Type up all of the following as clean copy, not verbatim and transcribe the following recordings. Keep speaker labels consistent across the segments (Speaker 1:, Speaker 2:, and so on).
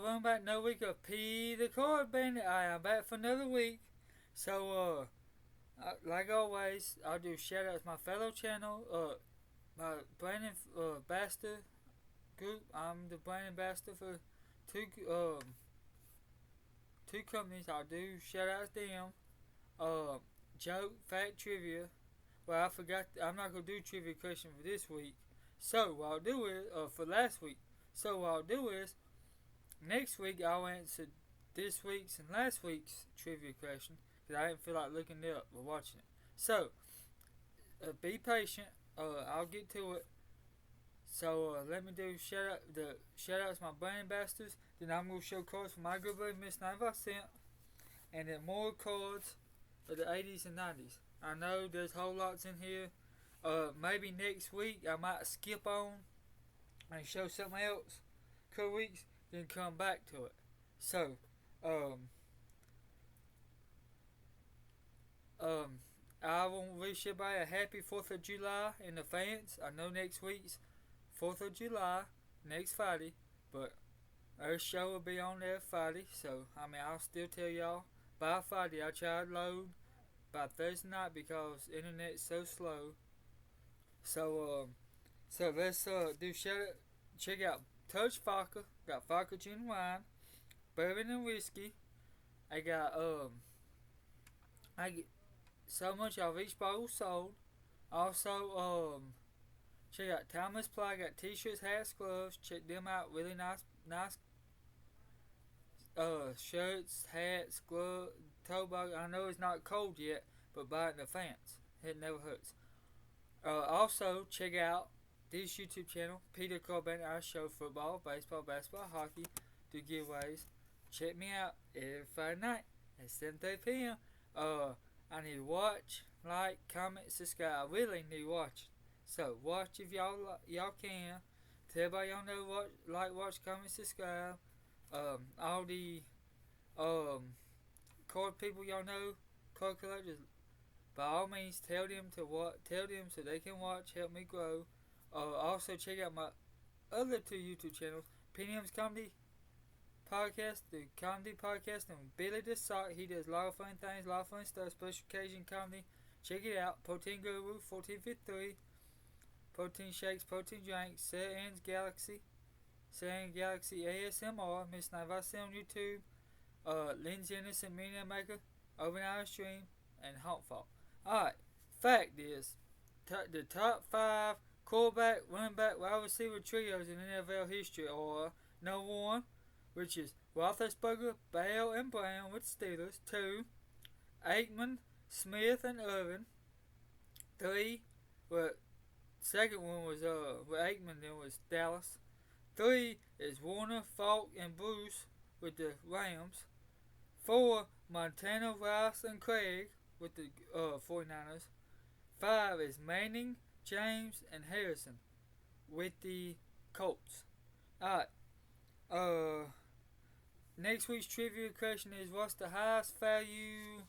Speaker 1: welcome back another week of P the Card Bandit. I am back for another week. So, like always, I'll do shout outs to my fellow channel, my brand ambassador group. I'm the brand ambassador for two companies. I'll do shout outs to them. Joke, fact, trivia. Well, I forgot, I'm not going to do trivia question for this week. So, what I'll do is, for last week. So, what I'll do is, next week I'll answer this week's and last week's trivia question because I didn't feel like looking it up or watching it. So, be patient. I'll get to it. So let me do shout outs to my brand ambassadors. Then I'm gonna show cards from my good buddy Miss 95 and then more cards of the 80s and 90s. I know there's whole lots in here. Maybe next week I might skip on and show something else. Couple weeks, then come back to it. So, I want to wish everybody a happy 4th of July in advance. I know next week's 4th of July, next Friday, but our show will be on there Friday, so, I'll still tell y'all by Friday. I try to load by Thursday night because internet's so slow. So let's do check out Touch Vodka. Got vodka, gin, wine, bourbon and whiskey. I got I get so much of each bottle sold. Also check out Timeless Supply. Got t-shirts, hats, gloves. Check them out. Really nice shirts, hats, gloves, tote bag. I know it's not cold yet, but buy it in advance. It never hurts. Also check out this YouTube channel, Peter Corbin. I show football, baseball, basketball, hockey, do giveaways. Check me out every Friday night at 7:30 p.m. I need to watch, like, comment, subscribe. I really need to watch. So watch if y'all can. Tell everybody y'all know watch, comment, subscribe. All the card people y'all know, card collectors. By all means, tell them so they can watch, help me grow. Also check out my other two YouTube channels, PNM's Comedy Podcast, the Comedy Podcast, and Billy the Sock. He does a lot of fun things, a lot of fun stuff, special occasion comedy. Check it out. Protein Guru 1453, Protein Shakes, Protein Drinks, Sarah Ann's Galaxy, ASMR, Miss 95 on YouTube, Lindsay Innocent Media Maker, Overnight Stream, and Hawkfall. Alright, fact is, the top 5 quarterback, running back, wide receiver trios in NFL history are number 1, which is Roethlisberger, Bale, and Brown with the Steelers. 2, Aikman, Smith, and Irvin. 3, second one was with Aikman, then was Dallas. 3 is Warner, Falk, and Bruce with the Rams. 4, Montana, Rice, and Craig with the 49ers. 5 is Manning, James, and Harrison with the Colts. Alright. Next week's trivia question is what's the highest value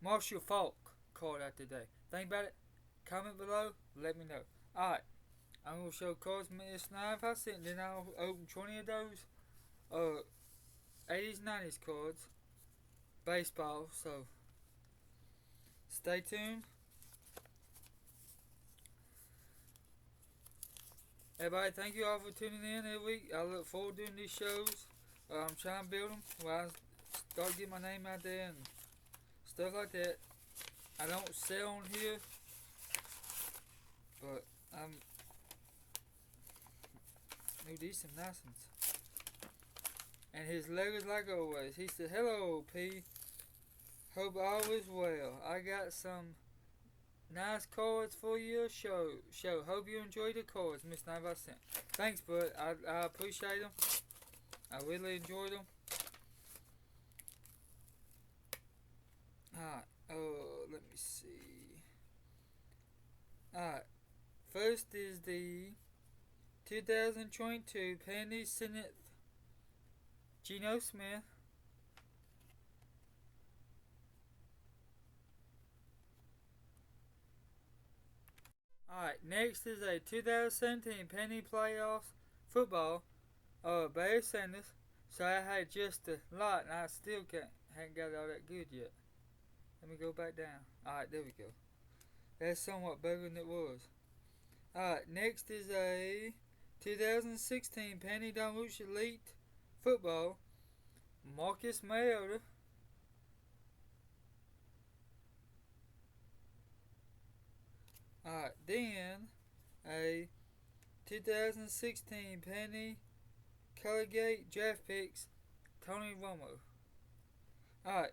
Speaker 1: Marshall Falk card out today. Think about it. Comment below. Let me know. Alright. I'm going to show cards Miss 95 cents. Then I'll open 20 of those 80s, 90s cards. Baseball. So, stay tuned. Everybody, thank you all for tuning in every week. I look forward to doing these shows. I'm trying to build them while I start getting my name out there and stuff like that. I don't sell on here, but these some nice ones. And his letters like always. He said, "Hello, P. Hope all is well. I got some nice cards for your show. Hope you enjoy the cards, Miss 95 cents." Thanks, bud. I appreciate them. I really enjoyed them. Alright. Let me see. Alright. First is the 2022 Penny Senate Geno Smith. Alright, next is a 2017 Penny Playoffs football. Barry Sanders. So I had just a lot and I still haven't got all that good yet. Let me go back down. Alright, there we go. That's somewhat better than it was. Alright, next is a 2016 Penny Dunwich Elite football. Marcus Mariota. Alright, then a 2016 Penny Colgate draft picks, Tony Romo. Alright,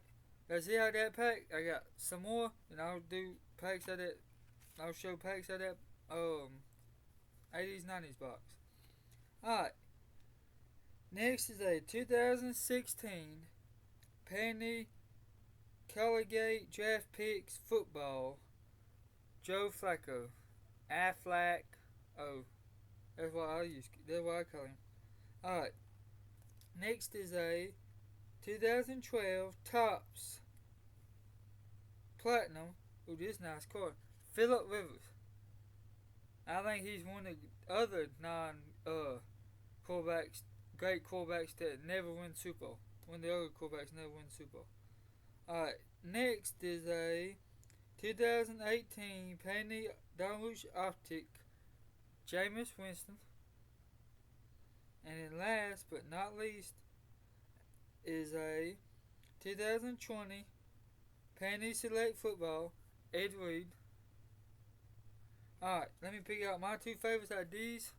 Speaker 1: let's see how that pack. I got some more, and I'll do packs of that. I'll show packs of that 80s 90s box. Alright, next is a 2016 Penny Colgate draft picks football. Joe Flacco. Aflac. Oh, that's what I use. That's what I call him. Alright. Next is a 2012 Topps Platinum. Ooh, this nice card. Phillip Rivers. I think he's one of the other quarterbacks, great quarterbacks that never win Super Bowl. One of the other quarterbacks never win Super Bowl. Alright. Next is a 2018 Penny Dunwich Optic Jameis Winston. And then last but not least is a 2020 Penny Select Football Ed Reed. Alright, let me pick out my two favorites out of these.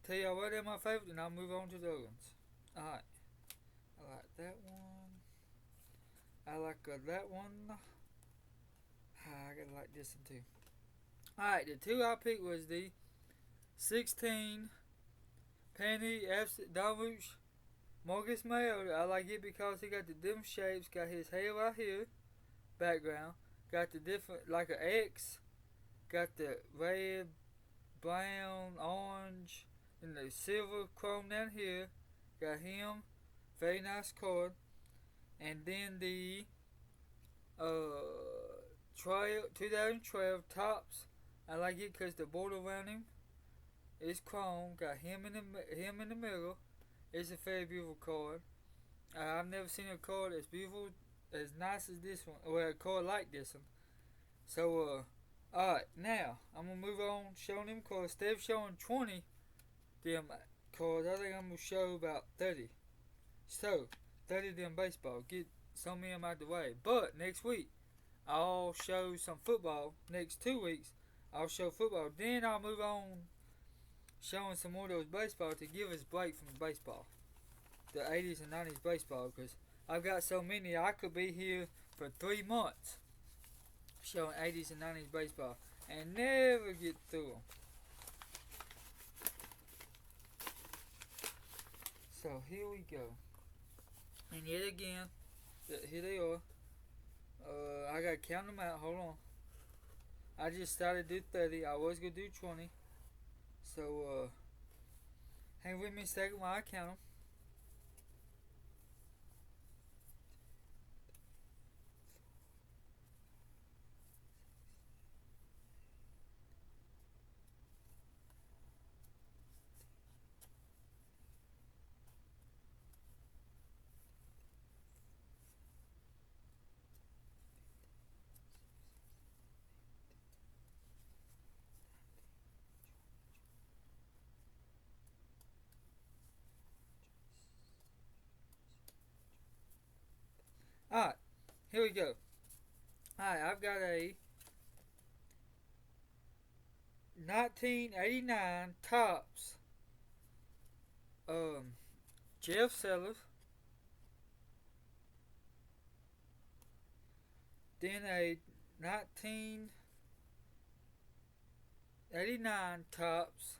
Speaker 1: Tell y'all what they're my favorite, and I'll move on to the other ones. Alright, I like that one. I like that one. I gotta like this one too. Alright, the two I picked was the 16 Penny Dunwich Marcus Mariota. I like it because he got the different shapes, got his hair right here, background, got the different, like an X, got the red, brown, orange, and the silver chrome down here, got him, very nice card, and then the 2012 Topps. I like it because the border around him is chrome. Got him in the middle. It's a very beautiful card. I've never seen a card as beautiful, as nice as this one, or a card like this one. So, alright, now I'm gonna move on showing them cards. Instead of showing 20 them cards, I think I'm gonna show about 30. So, 30 of them baseball. Get some of them out the way. But next week, I'll show some football. Next 2 weeks, I'll show football. Then I'll move on showing some more of those baseball to give us a break from the baseball. The 80s and 90s baseball. Because I've got so many, I could be here for 3 months showing 80s and 90s baseball and never get through them. So here we go. And yet again, here they are. I gotta count them out. Hold on. I just started to do 30. I was gonna do 20. So, hang with me a second while I count them. Alright, here we go. Alright, I've got a 1989 Topps Jeff Sellers. Then a 1989 Topps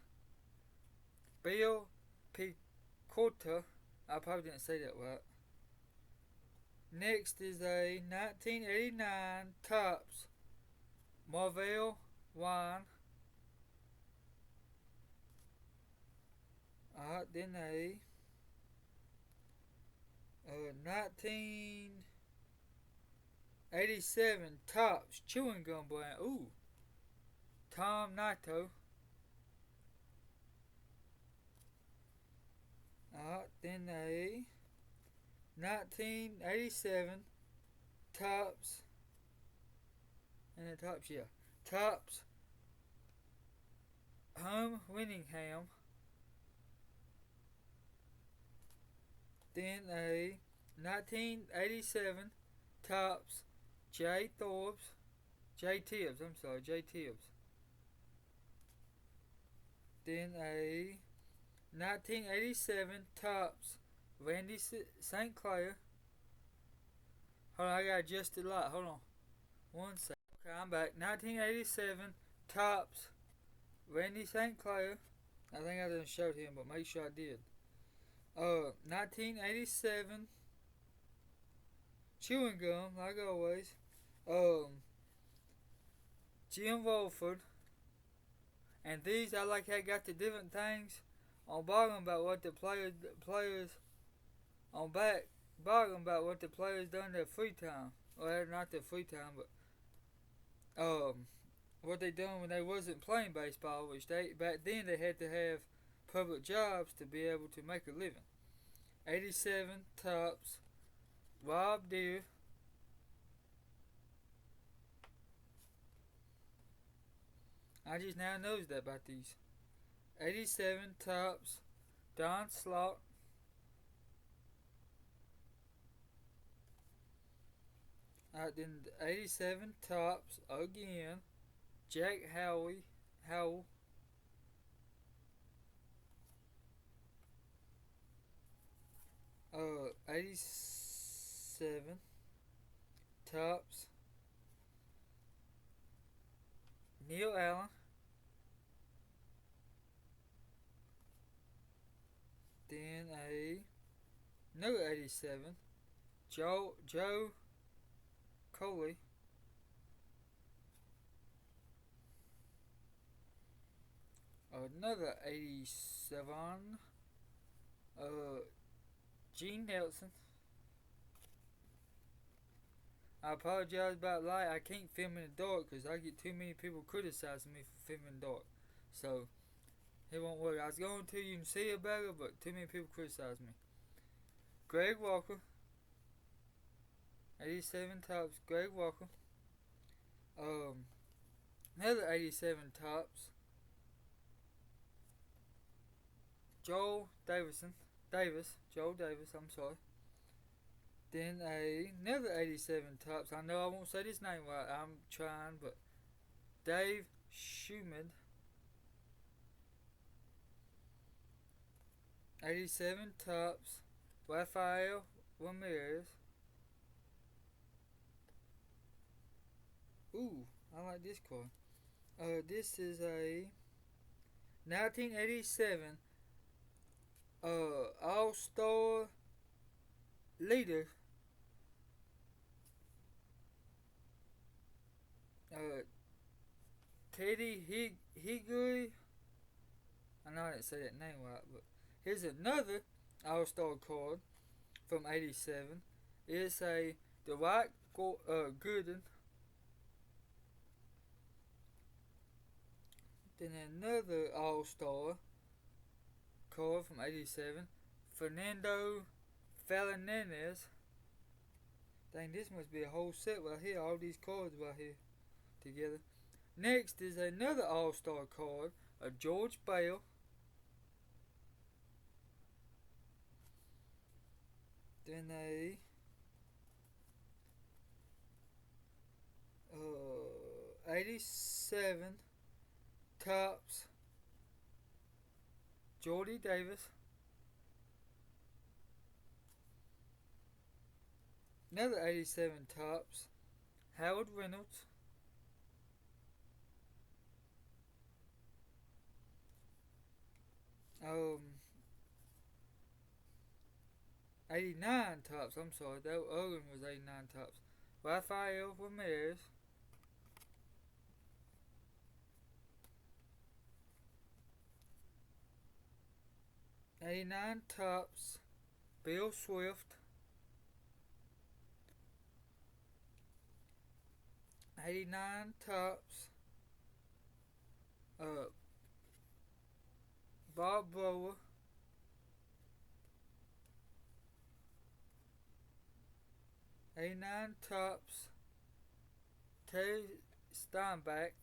Speaker 1: Bill Picorta. I probably didn't say that right. Next is a 1989 Topps Marvel Wine. Then a 1987 Topps Chewing Gum brand. Ooh, Tom Nato. Then a 1987 Topps, and the Topps, yeah, Topps Home Winningham. Then a 1987 Topps J. Tibbs. I'm sorry, J. Tibbs. Then a 1987 Topps Randy St. Clair. Hold on, I gotta adjust it a lot. Hold on. One sec. Okay, I'm back. 1987 Topps Randy St. Clair. I think I didn't show him, but make sure I did. 1987 chewing gum, like always. Jim Wolford. And these, I like how I got the different things on bottom about what the players on back bottom about what the players done their free time. Well, not their free time, but what they done when they wasn't playing baseball, which they back then they had to have public jobs to be able to make a living. 87 Topps Rob Deere. I just now noticed that about these. 87 Topps Don Slaught. Then 87 Topps again Jack Howell. 87 Topps Neil Allen. Then another 87 Joe Coley. Another 87 Gene Nelson. I apologize about light. I can't film in the dark because I get too many people criticizing me for filming in the dark. So, it won't work. I was going to, you can see it better, but too many people criticize me. Greg Walker. 87 Topps Greg Walker. Another 87 Topps Joel Davis, I'm sorry. Then another 87 Topps. I know I won't say this name right. I'm trying, but Dave Schumid. 87 Topps Rafael Ramirez. Ooh, I like this card. This is a 1987 All-Star Leader. Teddy Higui. I know I didn't say that name right, but here's another All-Star card from 87. It's a Dwight Gooden. Then another All-Star card from 87. Fernando Fernandez. Dang, this must be a whole set right here. All these cards right here together. Next is another All-Star card, a George Bell. Then a 87 Topps Jordy Davis. Another 87 Topps Howard Reynolds. 89 Topps. I'm sorry, that other one was 89 Topps. Rafael Ramirez. 89 Topps Bill Swift. 89 Topps uh, Bob Brower, A9 Tops, Terry Steinbach,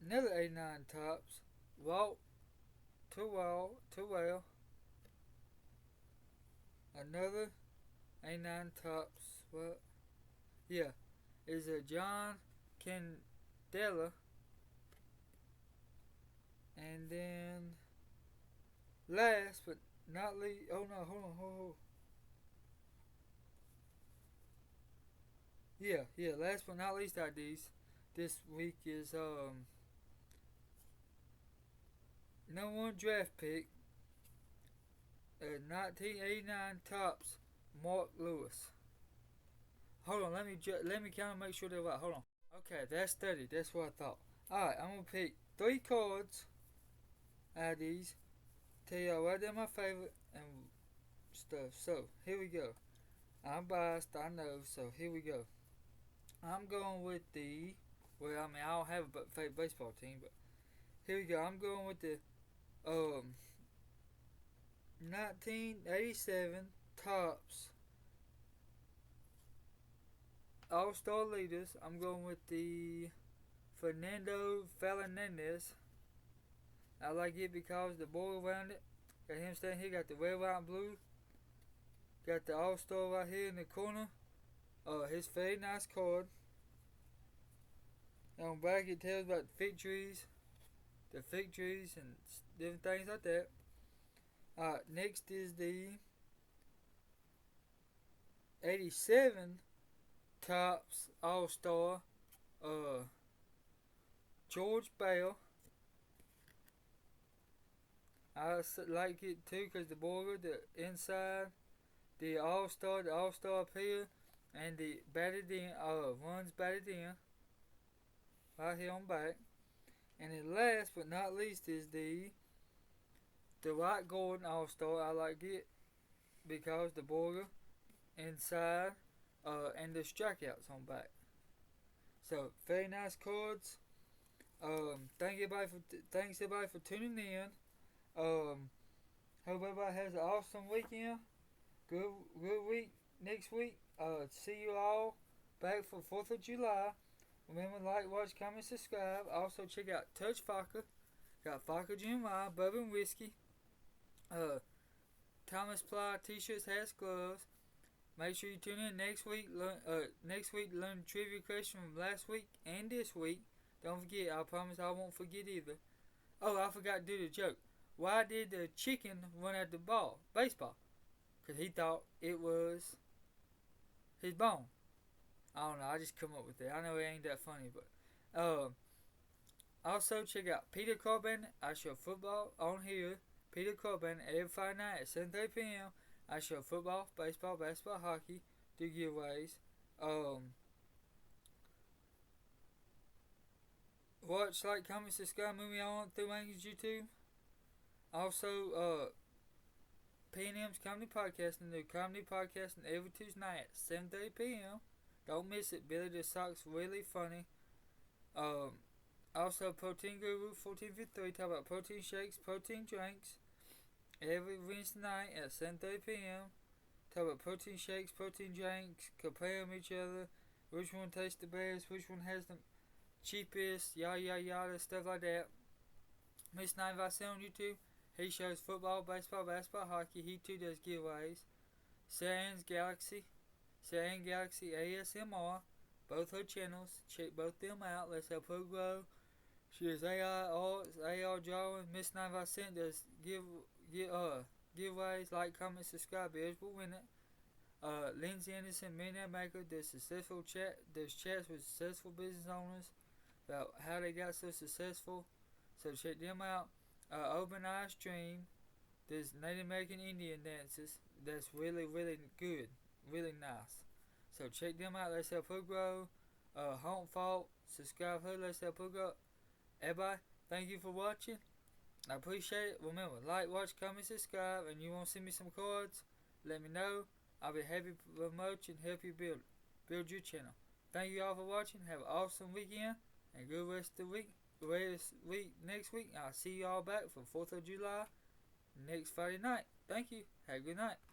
Speaker 1: another A9 Tops, Walt Terwell, another A9 Tops. What? Yeah, is a John Candela, and then last but not least, oh no, hold on. Yeah, last but not least IDs this week is number one draft pick, 1989 Tops, Mark Lewis. Hold on, let me kind of make sure they're right. Hold on. Okay, that's 30. That's what I thought. Alright, I'm gonna pick 3 cards, IDs, tell y'all why they're my favorite and stuff. So, here we go. I'm biased, I know, so here we go. I'm going with the, well, I mean, I don't have a favorite baseball team, but here we go. I'm going with the 1987 Tops All-Star Leaders. I'm going with the Fernando Fernandez. I like it because the boy around it. Got him standing here, got the red, white, and blue. Got the All-Star right here in the corner. His very nice card. And on back it tells about the fig trees and different things like that. Alright, next is the 87 Tops All-Star George Bell. I like it too because the border, the inside, the All-Star up here, and the batted in, runs batted in, right here on back. And then last but not least is the Dwight Gordon All-Star. I like it because the border, inside, and the strikeouts on back. So very nice cards. Thanks everybody for tuning in. Hope everybody has an awesome weekend. Good week next week. See you all back for 4th of July. Remember, like, watch, comment, subscribe. Also check out Touch Vodka. Got vodka, gin, wine, bourbon, whiskey. Thomas Ply t-shirts, hats, gloves. Make sure you tune in next week. Learn the trivia question from last week and this week. Don't forget. I promise I won't forget either. Oh, I forgot to do the joke. Why did the chicken run at the baseball? Because he thought it was his bone. I don't know. I just come up with that. I know it ain't that funny, but also check out Peter Corbin. I show football on here. Peter Corbin every Friday night at 7:30 p.m. I show football, baseball, basketball, hockey, do giveaways. Watch, like, comment, subscribe, movie on through Anchor's YouTube. Also, P&M's Comedy Podcasting, the comedy podcasting every Tuesday night at 7:30 p.m. Don't miss it. Billy the Sock's really funny. Also, Protein Guru 1453 talk about protein shakes, protein drinks. Every Wednesday night at 7:30 p.m. Talk about protein shakes, protein drinks, compare them each other. Which one tastes the best? Which one has the cheapest? Yada, stuff like that. Miss 957 on YouTube. He shows football, baseball, basketball, hockey. He too does giveaways. Saren's Galaxy ASMR. Both her channels. Check both them out. Let's help her grow. She is AR drawing. Miss 957 does giveaways. Like, comment, subscribe. Bears will win it. Lindsay Anderson, Millionaire Maker, does chats with successful business owners about how they got so successful. So check them out. Open Eye Stream, there's Native American Indian dances. That's really, really good. Really nice. So check them out. Let's help her grow. Home Fault, subscribe her. Let's help her grow. Everybody, thank you for watching. I appreciate it. Remember, like, watch, comment, subscribe, and you want to send me some cards, let me know. I'll be happy to promote you and help you build your channel. Thank you all for watching. Have an awesome weekend and good rest of the week. Next week. I'll see you all back for 4th of July next Friday night. Thank you. Have a good night.